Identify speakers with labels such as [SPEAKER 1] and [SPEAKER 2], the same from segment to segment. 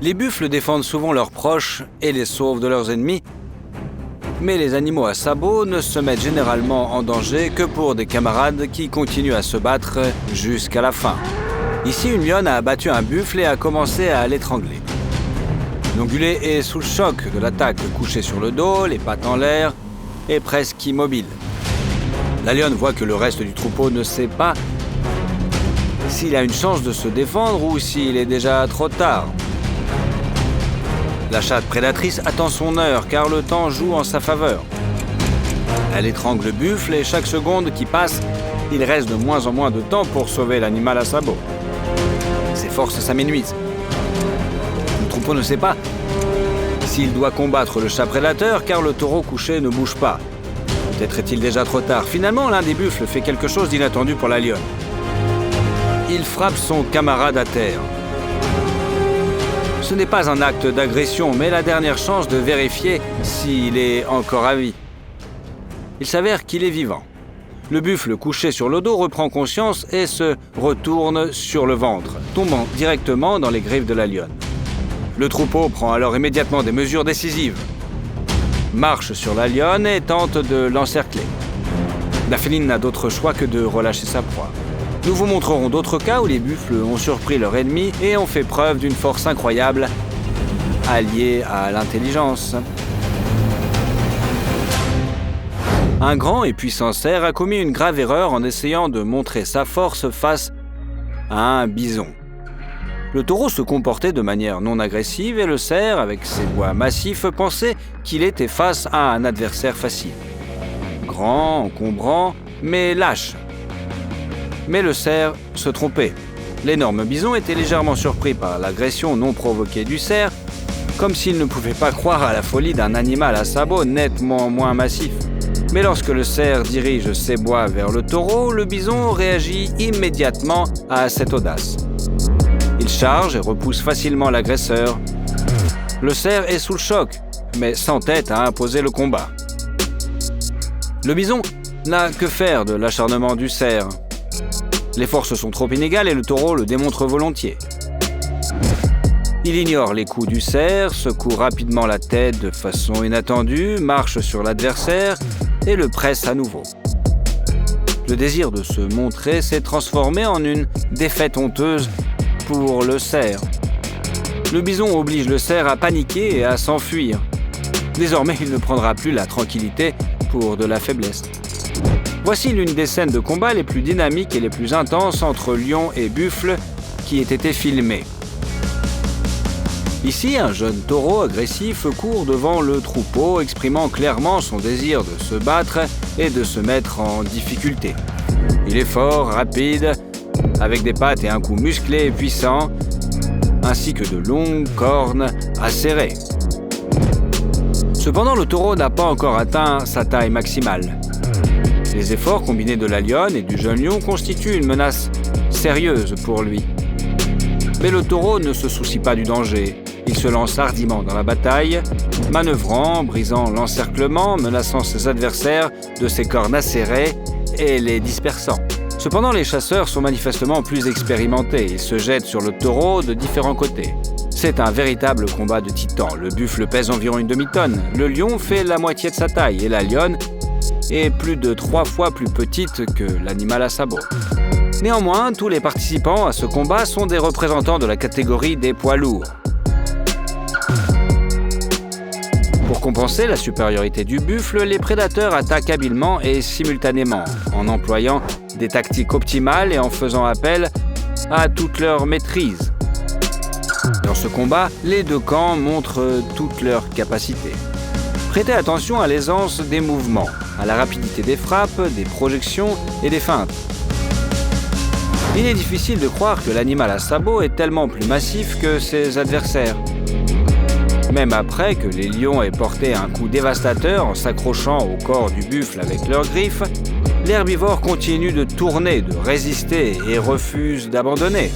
[SPEAKER 1] Les buffles défendent souvent leurs proches et les sauvent de leurs ennemis, mais les animaux à sabots ne se mettent généralement en danger que pour des camarades qui continuent à se battre jusqu'à la fin. Ici, une lionne a abattu un buffle et a commencé à l'étrangler. L'ongulé est sous le choc de l'attaque, couché sur le dos, les pattes en l'air et presque immobile. La lionne voit que le reste du troupeau ne sait pas s'il a une chance de se défendre ou s'il est déjà trop tard. La chatte prédatrice attend son heure car le temps joue en sa faveur. Elle étrangle le buffle et chaque seconde qui passe, il reste de moins en moins de temps pour sauver l'animal à sabots. Ses forces s'amenuisent. Le troupeau ne sait pas s'il doit combattre le chat prédateur car le taureau couché ne bouge pas. Peut-être est-il déjà trop tard. Finalement, l'un des buffles fait quelque chose d'inattendu pour la lionne. Il frappe son camarade à terre. Ce n'est pas un acte d'agression, mais la dernière chance de vérifier s'il est encore à vie. Il s'avère qu'il est vivant. Le buffle couché sur le dos reprend conscience et se retourne sur le ventre, tombant directement dans les griffes de la lionne. Le troupeau prend alors immédiatement des mesures décisives. Marche sur la lionne et tente de l'encercler. La féline n'a d'autre choix que de relâcher sa proie. Nous vous montrerons d'autres cas où les buffles ont surpris leur ennemi et ont fait preuve d'une force incroyable, alliée à l'intelligence. Un grand et puissant cerf a commis une grave erreur en essayant de montrer sa force face à un bison. Le taureau se comportait de manière non agressive et le cerf, avec ses bois massifs, pensait qu'il était face à un adversaire facile. Grand, encombrant, mais lâche. Mais le cerf se trompait. L'énorme bison était légèrement surpris par l'agression non provoquée du cerf, comme s'il ne pouvait pas croire à la folie d'un animal à sabots nettement moins massif. Mais lorsque le cerf dirige ses bois vers le taureau, le bison réagit immédiatement à cette audace. Il charge et repousse facilement l'agresseur. Le cerf est sous le choc, mais s'entête à imposer le combat. Le bison n'a que faire de l'acharnement du cerf. Les forces sont trop inégales et le taureau le démontre volontiers. Il ignore les coups du cerf, secoue rapidement la tête de façon inattendue, marche sur l'adversaire et le presse à nouveau. Le désir de se montrer s'est transformé en une défaite honteuse pour le cerf. Le bison oblige le cerf à paniquer et à s'enfuir. Désormais, il ne prendra plus la tranquillité pour de la faiblesse. Voici l'une des scènes de combat les plus dynamiques et les plus intenses entre lion et buffle qui ait été filmée. Ici, un jeune taureau agressif court devant le troupeau, exprimant clairement son désir de se battre et de se mettre en difficulté. Il est fort, rapide, avec des pattes et un cou musclé et puissant, ainsi que de longues cornes acérées. Cependant, le taureau n'a pas encore atteint sa taille maximale. Les efforts combinés de la lionne et du jeune lion constituent une menace sérieuse pour lui. Mais le taureau ne se soucie pas du danger. Il se lance hardiment dans la bataille, manœuvrant, brisant l'encerclement, menaçant ses adversaires de ses cornes acérées et les dispersant. Cependant, les chasseurs sont manifestement plus expérimentés. Ils se jettent sur le taureau de différents côtés. C'est un véritable combat de titans. Le buffle pèse environ une demi-tonne. Le lion fait la moitié de sa taille et la lionne est plus de 3 fois plus petite que l'animal à sabots. Néanmoins, tous les participants à ce combat sont des représentants de la catégorie des poids lourds. Pour compenser la supériorité du buffle, les prédateurs attaquent habilement et simultanément, en employant des tactiques optimales et en faisant appel à toute leur maîtrise. Dans ce combat, les deux camps montrent toutes leurs capacités. Prêtez attention à l'aisance des mouvements, à la rapidité des frappes, des projections et des feintes. Il est difficile de croire que l'animal à sabots est tellement plus massif que ses adversaires. Même après que les lions aient porté un coup dévastateur en s'accrochant au corps du buffle avec leurs griffes, l'herbivore continue de tourner, de résister et refuse d'abandonner.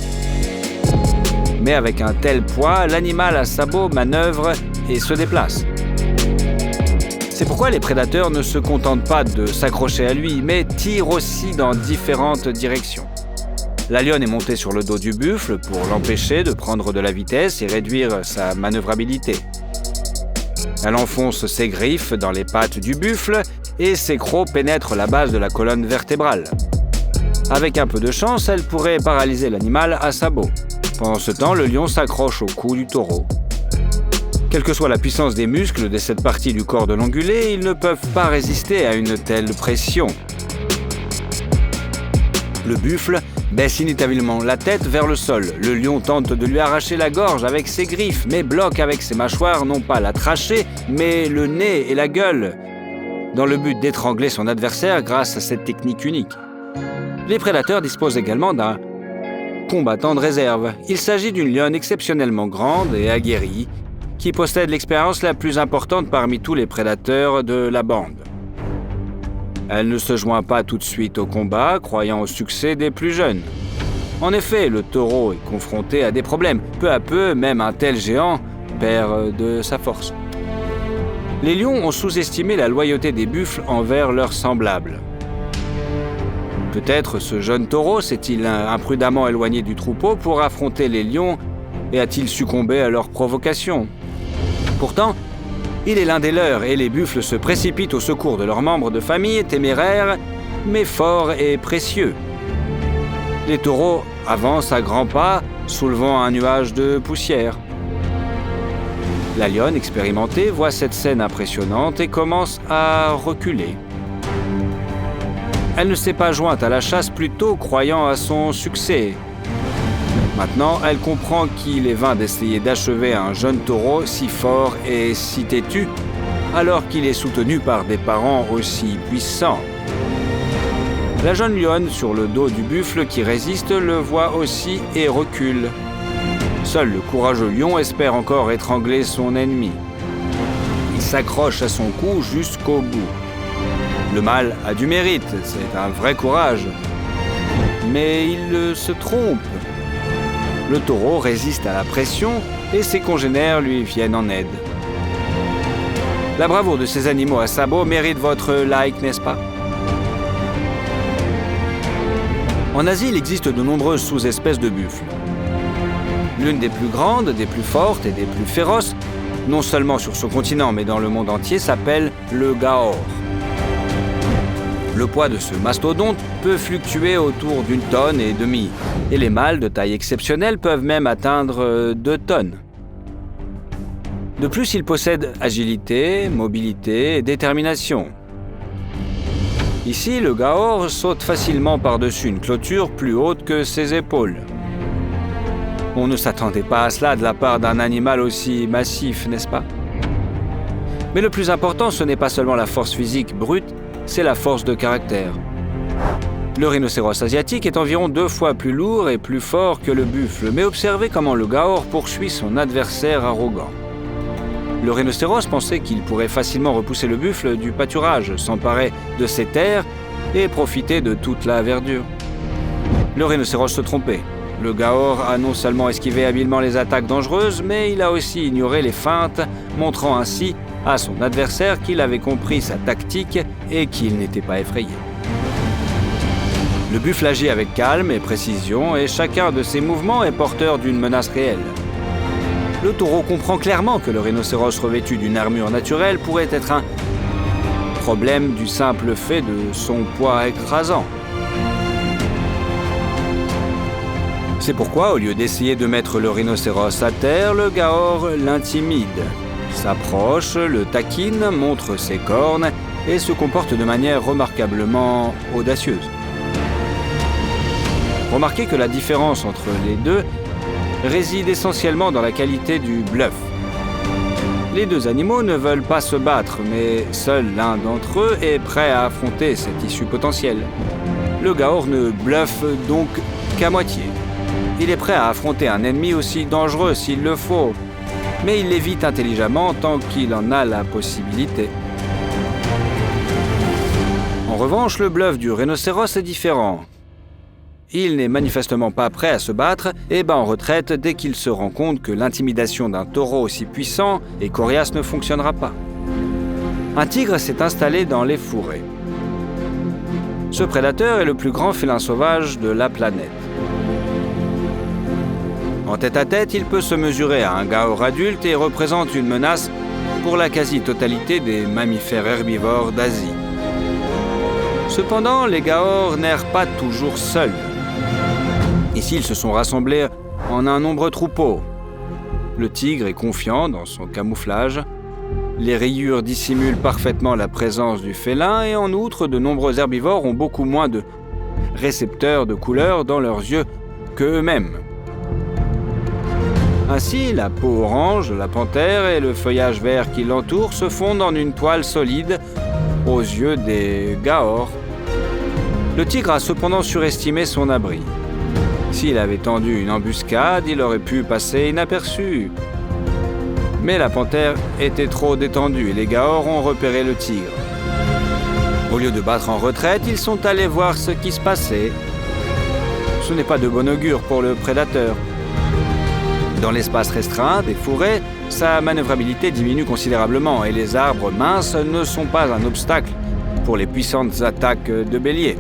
[SPEAKER 1] Mais avec un tel poids, l'animal à sabots manœuvre et se déplace. C'est pourquoi les prédateurs ne se contentent pas de s'accrocher à lui, mais tirent aussi dans différentes directions. La lionne est montée sur le dos du buffle pour l'empêcher de prendre de la vitesse et réduire sa manœuvrabilité. Elle enfonce ses griffes dans les pattes du buffle et ses crocs pénètrent la base de la colonne vertébrale. Avec un peu de chance, elle pourrait paralyser l'animal à sabot. Pendant ce temps, le lion s'accroche au cou du taureau. Quelle que soit la puissance des muscles de cette partie du corps de l'ongulé, ils ne peuvent pas résister à une telle pression. Le buffle baisse inévitablement la tête vers le sol. Le lion tente de lui arracher la gorge avec ses griffes, mais bloque avec ses mâchoires non pas la trachée, mais le nez et la gueule, dans le but d'étrangler son adversaire grâce à cette technique unique. Les prédateurs disposent également d'un combattant de réserve. Il s'agit d'une lionne exceptionnellement grande et aguerrie, qui possède l'expérience la plus importante parmi tous les prédateurs de la bande. Elle ne se joint pas tout de suite au combat, croyant au succès des plus jeunes. En effet, le taureau est confronté à des problèmes. Peu à peu, même un tel géant perd de sa force. Les lions ont sous-estimé la loyauté des buffles envers leurs semblables. Peut-être ce jeune taureau s'est-il imprudemment éloigné du troupeau pour affronter les lions et a-t-il succombé à leurs provocations. Pourtant, il est l'un des leurs et les buffles se précipitent au secours de leurs membres de famille téméraires, mais forts et précieux. Les taureaux avancent à grands pas, soulevant un nuage de poussière. La lionne, expérimentée, voit cette scène impressionnante et commence à reculer. Elle ne s'est pas jointe à la chasse plus tôt, croyant à son succès. Maintenant, elle comprend qu'il est vain d'essayer d'achever un jeune taureau si fort et si têtu, alors qu'il est soutenu par des parents aussi puissants. La jeune lionne sur le dos du buffle qui résiste le voit aussi et recule. Seul le courageux lion espère encore étrangler son ennemi. Il s'accroche à son cou jusqu'au bout. Le mâle a du mérite, c'est un vrai courage. Mais il se trompe. Le taureau résiste à la pression et ses congénères lui viennent en aide. La bravoure de ces animaux à sabots mérite votre like, n'est-ce pas? En Asie, il existe de nombreuses sous-espèces de buffles. L'une des plus grandes, des plus fortes et des plus féroces, non seulement sur ce continent mais dans le monde entier, s'appelle le gaor. Le poids de ce mastodonte peut fluctuer autour d'1,5 tonne, et les mâles de taille exceptionnelle peuvent même atteindre 2 tonnes. De plus, il possède agilité, mobilité et détermination. Ici, le gaor saute facilement par-dessus une clôture plus haute que ses épaules. On ne s'attendait pas à cela de la part d'un animal aussi massif, n'est-ce pas? Mais le plus important, ce n'est pas seulement la force physique brute, c'est la force de caractère. Le rhinocéros asiatique est environ 2 fois plus lourd et plus fort que le buffle, mais observez comment le gaor poursuit son adversaire arrogant. Le rhinocéros pensait qu'il pourrait facilement repousser le buffle du pâturage, s'emparer de ses terres et profiter de toute la verdure. Le rhinocéros se trompait. Le gaor a non seulement esquivé habilement les attaques dangereuses, mais il a aussi ignoré les feintes, montrant ainsi à son adversaire qu'il avait compris sa tactique et qu'il n'était pas effrayé. Le buffle agit avec calme et précision et chacun de ses mouvements est porteur d'une menace réelle. Le taureau comprend clairement que le rhinocéros revêtu d'une armure naturelle pourrait être un problème du simple fait de son poids écrasant. C'est pourquoi, au lieu d'essayer de mettre le rhinocéros à terre, le gaor l'intimide, s'approche, le taquine, montre ses cornes et se comporte de manière remarquablement audacieuse. Remarquez que la différence entre les deux réside essentiellement dans la qualité du bluff. Les deux animaux ne veulent pas se battre, mais seul l'un d'entre eux est prêt à affronter cette issue potentielle. Le gaor ne bluffe donc qu'à moitié. Il est prêt à affronter un ennemi aussi dangereux s'il le faut, mais il l'évite intelligemment tant qu'il en a la possibilité. En revanche, le bluff du rhinocéros est différent. Il n'est manifestement pas prêt à se battre et bat en retraite dès qu'il se rend compte que l'intimidation d'un taureau aussi puissant et coriace ne fonctionnera pas. Un tigre s'est installé dans les fourrés. Ce prédateur est le plus grand félin sauvage de la planète. En tête-à-tête, il peut se mesurer à un gaor adulte et représente une menace pour la quasi-totalité des mammifères herbivores d'Asie. Cependant, les gaors n'errent pas toujours seuls. Ici, ils se sont rassemblés en un nombreux troupeau. Le tigre est confiant dans son camouflage. Les rayures dissimulent parfaitement la présence du félin et en outre, de nombreux herbivores ont beaucoup moins de récepteurs de couleurs dans leurs yeux qu'eux-mêmes. Ainsi, la peau orange de la panthère et le feuillage vert qui l'entoure se fondent en une toile solide aux yeux des gaors. Le tigre a cependant surestimé son abri. S'il avait tendu une embuscade, il aurait pu passer inaperçu. Mais la panthère était trop détendue et les gaors ont repéré le tigre. Au lieu de battre en retraite, ils sont allés voir ce qui se passait. Ce n'est pas de bon augure pour le prédateur. Dans l'espace restreint des forêts, sa manœuvrabilité diminue considérablement et les arbres minces ne sont pas un obstacle pour les puissantes attaques de bélier.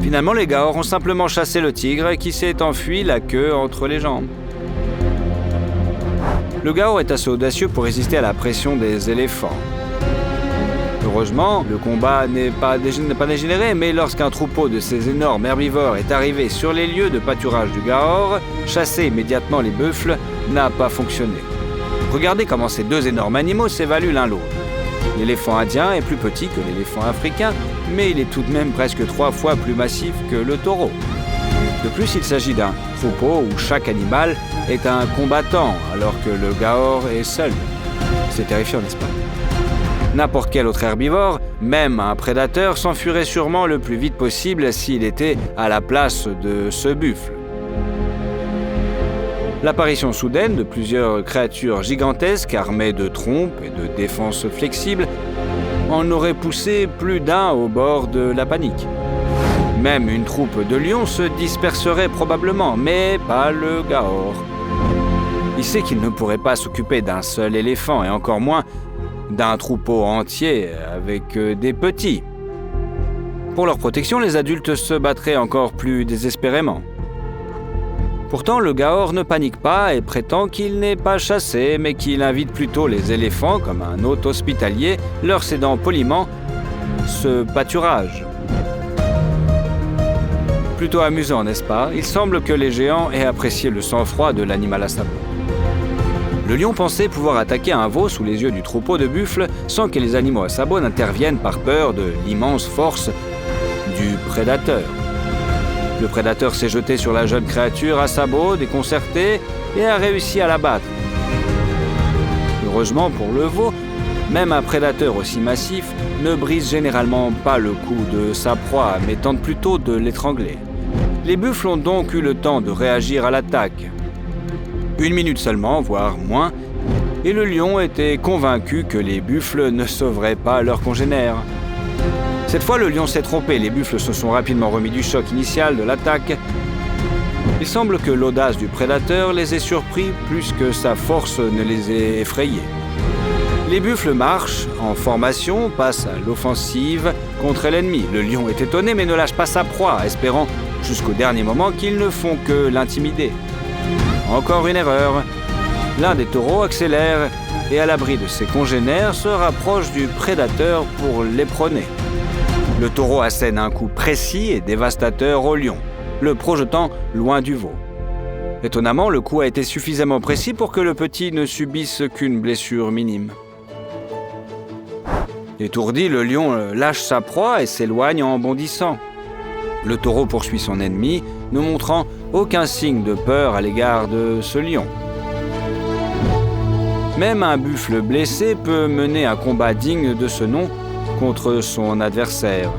[SPEAKER 1] Finalement, les gaors ont simplement chassé le tigre qui s'est enfui la queue entre les jambes. Le gaor est assez audacieux pour résister à la pression des éléphants. Heureusement, le combat n'est pas dégénéré, mais lorsqu'un troupeau de ces énormes herbivores est arrivé sur les lieux de pâturage du gaor, chasser immédiatement les buffles n'a pas fonctionné. Regardez comment ces deux énormes animaux s'évaluent l'un l'autre. L'éléphant indien est plus petit que l'éléphant africain, mais il est tout de même presque 3 fois plus massif que le taureau. De plus, il s'agit d'un troupeau où chaque animal est un combattant, alors que le gaor est seul. C'est terrifiant, n'est-ce pas? N'importe quel autre herbivore, même un prédateur, s'enfuirait sûrement le plus vite possible s'il était à la place de ce buffle. L'apparition soudaine de plusieurs créatures gigantesques armées de trompes et de défenses flexibles en aurait poussé plus d'un au bord de la panique. Même une troupe de lions se disperserait probablement, mais pas le gaor. Il sait qu'il ne pourrait pas s'occuper d'un seul éléphant et encore moins d'un troupeau entier avec des petits. Pour leur protection, les adultes se battraient encore plus désespérément. Pourtant, le gaor ne panique pas et prétend qu'il n'est pas chassé, mais qu'il invite plutôt les éléphants, comme un hôte hospitalier, leur cédant poliment ce pâturage. Plutôt amusant, n'est-ce pas? Il semble que les géants aient apprécié le sang-froid de l'animal à sabot. Le lion pensait pouvoir attaquer un veau sous les yeux du troupeau de buffles sans que les animaux à sabots n'interviennent par peur de l'immense force du prédateur. Le prédateur s'est jeté sur la jeune créature à sabots déconcertée et a réussi à la battre. Heureusement pour le veau, même un prédateur aussi massif ne brise généralement pas le cou de sa proie, mais tente plutôt de l'étrangler. Les buffles ont donc eu le temps de réagir à l'attaque. 1 minute seulement, voire moins, et le lion était convaincu que les buffles ne sauveraient pas leurs congénères. Cette fois, le lion s'est trompé, les buffles se sont rapidement remis du choc initial de l'attaque. Il semble que l'audace du prédateur les ait surpris plus que sa force ne les ait effrayés. Les buffles marchent en formation, passent à l'offensive contre l'ennemi. Le lion est étonné mais ne lâche pas sa proie, espérant jusqu'au dernier moment qu'ils ne font que l'intimider. Encore une erreur. L'un des taureaux accélère et à l'abri de ses congénères se rapproche du prédateur pour l'éperonner. Le taureau assène un coup précis et dévastateur au lion, le projetant loin du veau. Étonnamment, le coup a été suffisamment précis pour que le petit ne subisse qu'une blessure minime. Étourdi, le lion lâche sa proie et s'éloigne en bondissant. Le taureau poursuit son ennemi, ne montrant aucun signe de peur à l'égard de ce lion. Même un buffle blessé peut mener un combat digne de ce nom contre son adversaire.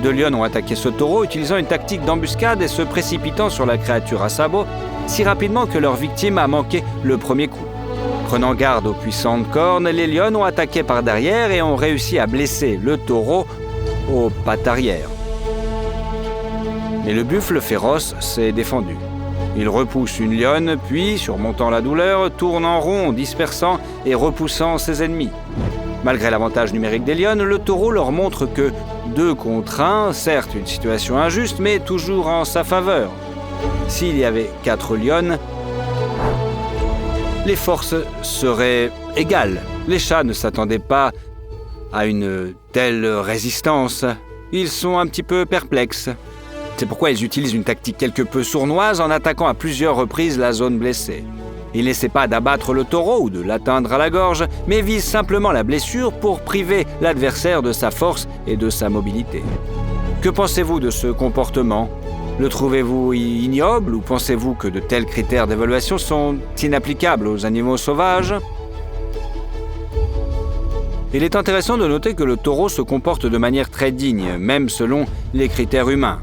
[SPEAKER 1] 2 lions ont attaqué ce taureau utilisant une tactique d'embuscade et se précipitant sur la créature à sabots si rapidement que leur victime a manqué le premier coup. Prenant garde aux puissantes cornes, les lions ont attaqué par derrière et ont réussi à blesser le taureau aux pattes arrière. Mais le buffle féroce s'est défendu. Il repousse une lionne, puis, surmontant la douleur, tourne en rond, dispersant et repoussant ses ennemis. Malgré l'avantage numérique des lionnes, le taureau leur montre que 2 contre 1, certes une situation injuste, mais toujours en sa faveur. s'il y avait 4 lionnes, les forces seraient égales. Les chats ne s'attendaient pas à une telle résistance. Ils sont un petit peu perplexes. C'est pourquoi ils utilisent une tactique quelque peu sournoise en attaquant à plusieurs reprises la zone blessée. Ils n'essaient pas d'abattre le taureau ou de l'atteindre à la gorge, mais visent simplement la blessure pour priver l'adversaire de sa force et de sa mobilité. Que pensez-vous de ce comportement ? Le trouvez-vous ignoble ou pensez-vous que de tels critères d'évaluation sont inapplicables aux animaux sauvages ? Il est intéressant de noter que le taureau se comporte de manière très digne, même selon les critères humains.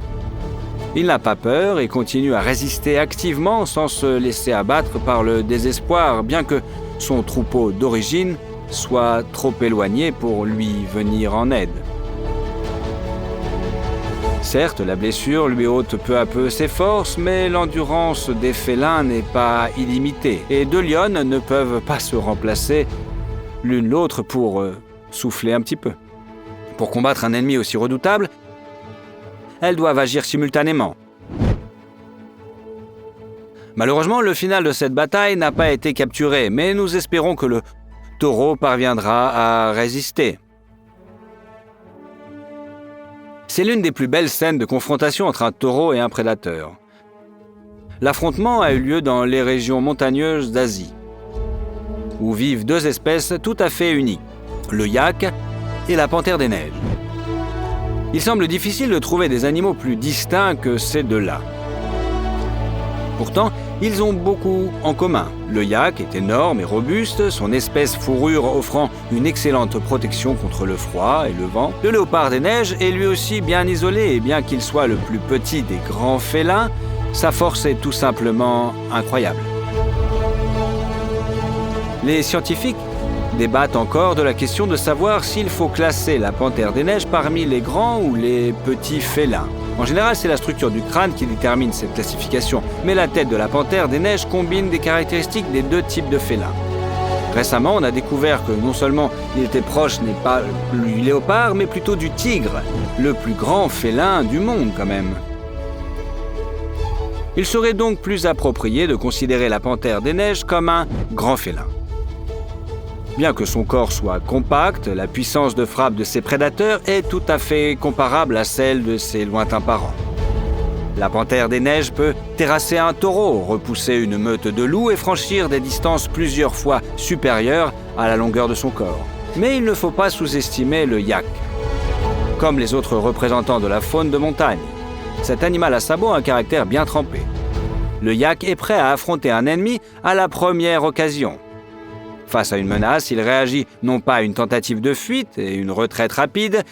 [SPEAKER 1] Il n'a pas peur et continue à résister activement sans se laisser abattre par le désespoir, bien que son troupeau d'origine soit trop éloigné pour lui venir en aide. Certes, la blessure lui ôte peu à peu ses forces, mais l'endurance des félins n'est pas illimitée, et 2 lionnes ne peuvent pas se remplacer l'une l'autre pour souffler un petit peu. Pour combattre un ennemi aussi redoutable, elles doivent agir simultanément. Malheureusement, le final de cette bataille n'a pas été capturé, mais nous espérons que le taureau parviendra à résister. C'est l'une des plus belles scènes de confrontation entre un taureau et un prédateur. L'affrontement a eu lieu dans les régions montagneuses d'Asie, où vivent 2 espèces tout à fait uniques, le yak et la panthère des neiges. Il semble difficile de trouver des animaux plus distincts que ces 2-là. Pourtant, ils ont beaucoup en commun. Le yak est énorme et robuste, son épaisse fourrure offrant une excellente protection contre le froid et le vent. Le léopard des neiges est lui aussi bien isolé et bien qu'il soit le plus petit des grands félins, sa force est tout simplement incroyable. Les scientifiques débattent encore de la question de savoir s'il faut classer la panthère des neiges parmi les grands ou les petits félins. En général, c'est la structure du crâne qui détermine cette classification, mais la tête de la panthère des neiges combine des caractéristiques des 2 types de félins. Récemment, on a découvert que non seulement il était proche n'est pas du léopard, mais plutôt du tigre, le plus grand félin du monde quand même. Il serait donc plus approprié de considérer la panthère des neiges comme un grand félin. Bien que son corps soit compact, la puissance de frappe de ses prédateurs est tout à fait comparable à celle de ses lointains parents. La panthère des neiges peut terrasser un taureau, repousser une meute de loups et franchir des distances plusieurs fois supérieures à la longueur de son corps. Mais il ne faut pas sous-estimer le yak. Comme les autres représentants de la faune de montagne, cet animal à sabots a un caractère bien trempé. Le yak est prêt à affronter un ennemi à la première occasion. Face à une menace, il réagit non pas à une tentative de fuite et une retraite rapide,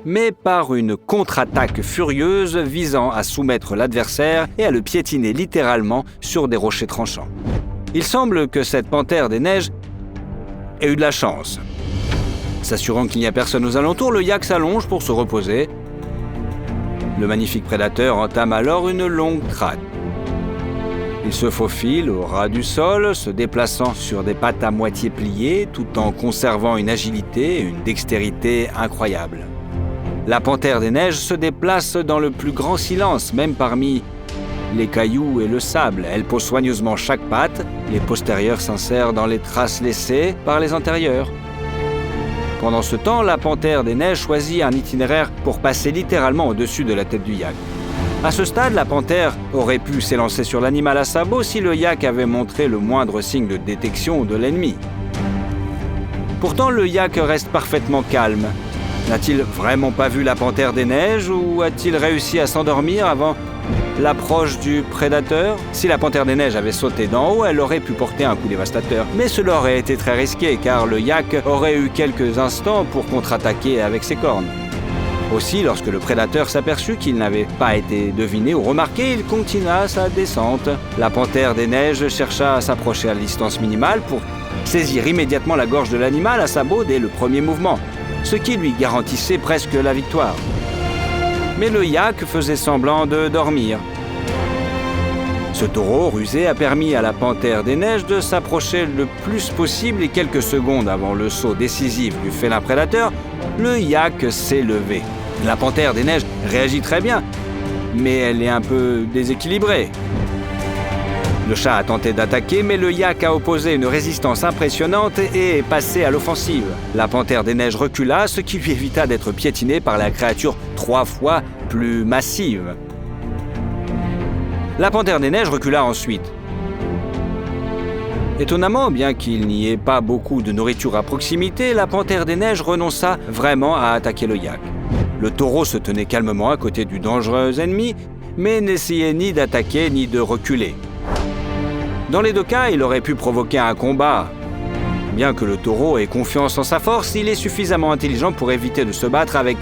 [SPEAKER 1] mais par une contre-attaque furieuse visant à soumettre l'adversaire et à le piétiner littéralement sur des rochers tranchants. Il semble que cette panthère des neiges ait eu de la chance. S'assurant qu'il n'y a personne aux alentours, le yak s'allonge pour se reposer. Le magnifique prédateur entame alors une longue traque. Il se faufile au ras du sol, se déplaçant sur des pattes à moitié pliées, tout en conservant une agilité et une dextérité incroyables. La panthère des neiges se déplace dans le plus grand silence, même parmi les cailloux et le sable. Elle pose soigneusement chaque patte, les postérieures s'insèrent dans les traces laissées par les antérieures. Pendant ce temps, la panthère des neiges choisit un itinéraire pour passer littéralement au-dessus de la tête du yak. À ce stade, la panthère aurait pu s'élancer sur l'animal à sabots si le yak avait montré le moindre signe de détection de l'ennemi. Pourtant, le yak reste parfaitement calme. N'a-t-il vraiment pas vu la panthère des neiges ou a-t-il réussi à s'endormir avant l'approche du prédateur? Si la panthère des neiges avait sauté d'en haut, elle aurait pu porter un coup dévastateur. Mais cela aurait été très risqué car le yak aurait eu quelques instants pour contre-attaquer avec ses cornes. Aussi, lorsque le prédateur s'aperçut qu'il n'avait pas été deviné ou remarqué, il continua sa descente. La panthère des neiges chercha à s'approcher à la distance minimale pour saisir immédiatement la gorge de l'animal à sabot dès le premier mouvement, ce qui lui garantissait presque la victoire. Mais le yak faisait semblant de dormir. Ce taureau rusé a permis à la panthère des neiges de s'approcher le plus possible et quelques secondes avant le saut décisif du félin prédateur, le yak s'est levé. La panthère des neiges réagit très bien. mais elle est un peu déséquilibrée. Le chat a tenté d'attaquer, mais le yak a opposé une résistance impressionnante et est passé à l'offensive. La panthère des neiges recula, ce qui lui évita d'être piétinée par la créature 3 fois plus massive. La panthère des neiges recula ensuite. Étonnamment, bien qu'il n'y ait pas beaucoup de nourriture à proximité, la panthère des neiges renonça vraiment à attaquer le yak. Le taureau se tenait calmement à côté du dangereux ennemi, mais n'essayait ni d'attaquer ni de reculer. Dans les 2 cas, il aurait pu provoquer un combat. Bien que le taureau ait confiance en sa force, il est suffisamment intelligent pour éviter de se battre avec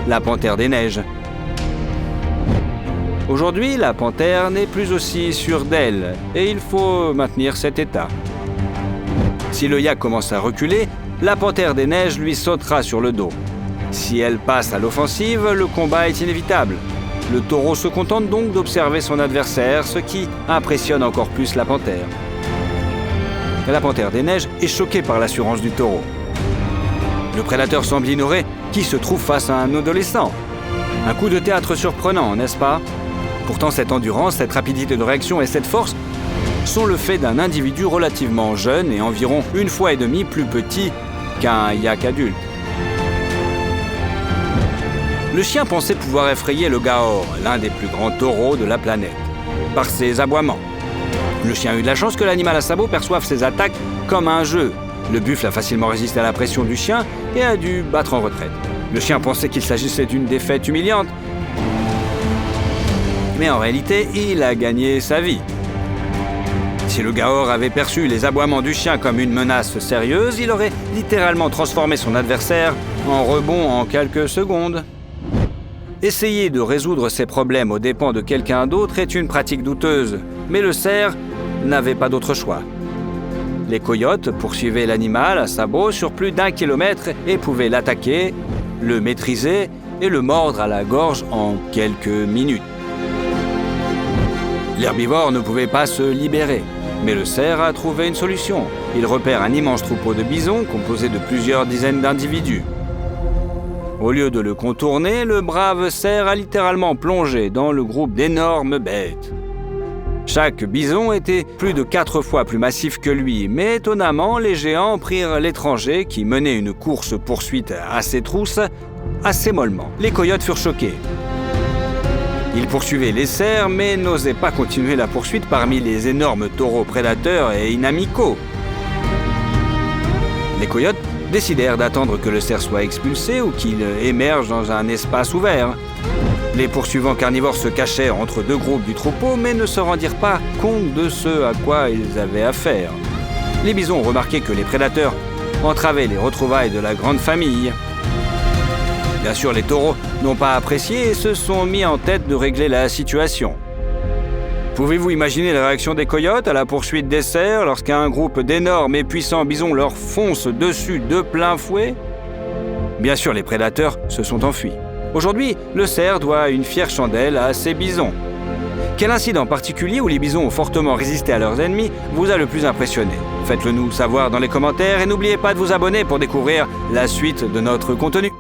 [SPEAKER 1] la panthère des neiges. Aujourd'hui, la panthère n'est plus aussi sûre d'elle, et il faut maintenir cet état. Si le yak commence à reculer, la panthère des neiges lui sautera sur le dos. Si elle passe à l'offensive, le combat est inévitable. Le taureau se contente donc d'observer son adversaire, ce qui impressionne encore plus la panthère. La panthère des neiges est choquée par l'assurance du taureau. Le prédateur semble ignorer qui se trouve face à un adolescent. Un coup de théâtre surprenant, n'est-ce pas? Pourtant, cette endurance, cette rapidité de réaction et cette force sont le fait d'un individu relativement jeune et environ 1,5 fois plus petit qu'un yak adulte. Le chien pensait pouvoir effrayer le gaor, l'un des plus grands taureaux de la planète, par ses aboiements. Le chien eut de la chance que l'animal à sabots perçoive ses attaques comme un jeu. Le buffle a facilement résisté à la pression du chien et a dû battre en retraite. Le chien pensait qu'il s'agissait d'une défaite humiliante, mais en réalité, il a gagné sa vie. Si le gaor avait perçu les aboiements du chien comme une menace sérieuse, il aurait littéralement transformé son adversaire en rebond en quelques secondes. Essayer de résoudre ses problèmes aux dépens de quelqu'un d'autre est une pratique douteuse, mais le cerf n'avait pas d'autre choix. Les coyotes poursuivaient l'animal à sabots sur plus d'1 kilomètre et pouvaient l'attaquer, le maîtriser et le mordre à la gorge en quelques minutes. L'herbivore ne pouvait pas se libérer, mais le cerf a trouvé une solution. Il repère un immense troupeau de bisons composé de plusieurs dizaines d'individus. Au lieu de le contourner, le brave cerf a littéralement plongé dans le groupe d'énormes bêtes. Chaque bison était plus de 4 fois plus massif que lui, mais étonnamment, les géants prirent l'étranger qui menait une course-poursuite à ses trousses assez mollement. Les coyotes furent choqués. Ils poursuivaient les cerfs, mais n'osaient pas continuer la poursuite parmi les énormes taureaux prédateurs et inamicaux. Les coyotes décidèrent d'attendre que le cerf soit expulsé ou qu'il émerge dans un espace ouvert. Les poursuivants carnivores se cachèrent entre 2 groupes du troupeau, mais ne se rendirent pas compte de ce à quoi ils avaient affaire. Les bisons remarquaient que les prédateurs entravaient les retrouvailles de la grande famille. Bien sûr, les taureaux n'ont pas apprécié et se sont mis en tête de régler la situation. Pouvez-vous imaginer la réaction des coyotes à la poursuite des cerfs lorsqu'un groupe d'énormes et puissants bisons leur fonce dessus de plein fouet? Bien sûr, les prédateurs se sont enfuis. Aujourd'hui, le cerf doit une fière chandelle à ses bisons. Quel incident particulier où les bisons ont fortement résisté à leurs ennemis vous a le plus impressionné? Faites-le nous savoir dans les commentaires et n'oubliez pas de vous abonner pour découvrir la suite de notre contenu.